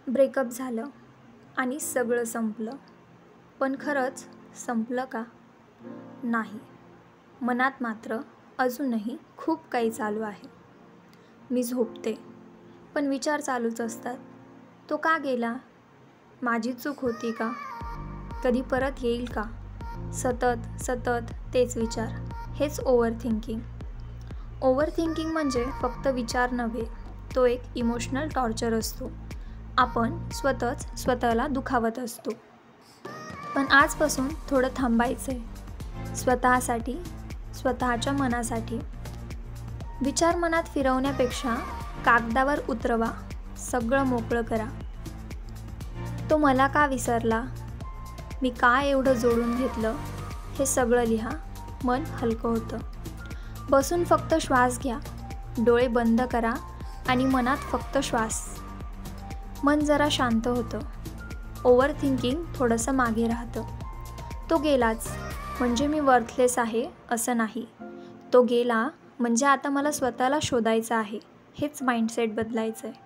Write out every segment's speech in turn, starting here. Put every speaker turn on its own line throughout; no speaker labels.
Breakup झालं आणि सगळं संपलं. पण खरंच संपलं का? नाही. मनात मात्र अजूनही खूप काही चालू आहे. मी झोपते, पण विचार चालूच असतात. तो का गेला? माझी चूक होती का? कधी परत येईल का? सतत तेच विचार. हेच ओव्हर थिंकिंग. ओव्हर थिंकिंग म्हणजे फक्त विचार नव्हे, तो एक इमोशनल टॉर्चर असतो. आपण स्वतःला दुखावत असतो. पण आजपासून थोडं थांबायचं आहे. स्वतःसाठी, स्वतःच्या मनासाठी. विचार मनात फिरवण्यापेक्षा कागदावर उतरवा. सगळं मोकळं करा. तो मला का विसरला? मी का एवढं जोडून घेतलं? हे सगळं लिहा. मन हलकं होतं. बसून फक्त श्वास घ्या. डोळे बंद करा आणि मनात फक्त श्वास. मन जरा शांत होतं. ओव्हर थिंकिंग थोडंसं मागे राहतं. तो गेलाच म्हणजे मी वर्थलेस आहे असं नाही. तो गेला म्हणजे आता मला स्वतःला शोधायचं आहे. हेच माइंडसेट बदलायचं आहे.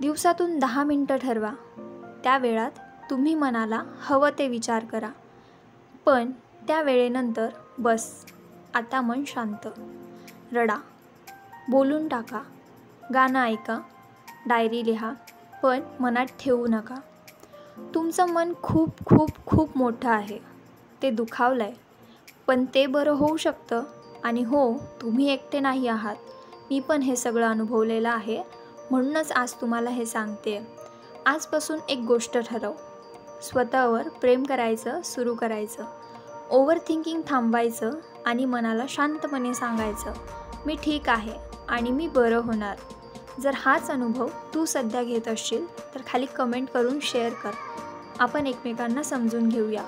दिवसातून 10 मिनटं ठरवा. त्या वेळात तुम्ही मनाला हवं ते विचार करा. पण त्या वेळेनंतर बस, आता मन शांत. रडा, बोलून टाका, गाणं ऐका, डायरी लिहा, पण मनात ठेवू नका. तुमचं मन खूप खूप खूप मोठं आहे. ते दुखावलं आहे, पण ते बरं होऊ शकतं. आणि हो, तुम्ही एकटे नाही आहात. मी पण हे सगळं अनुभवलेलं आहे. म्हणूनच आज तुम्हाला हे सांगते. आजपासून एक गोष्ट ठरव. स्वतःवर प्रेम करायचं सुरू करायचं. ओव्हर थिंकिंग थांबवायचं आणि मनाला शांतपणे सांगायचं, मी ठीक आहे आणि मी बरं होणार. जर हाच अनुभव तू सध्या घेत असशील तर खाली कमेंट करून शेअर कर. आपण एकमेकांना समजून घेऊया.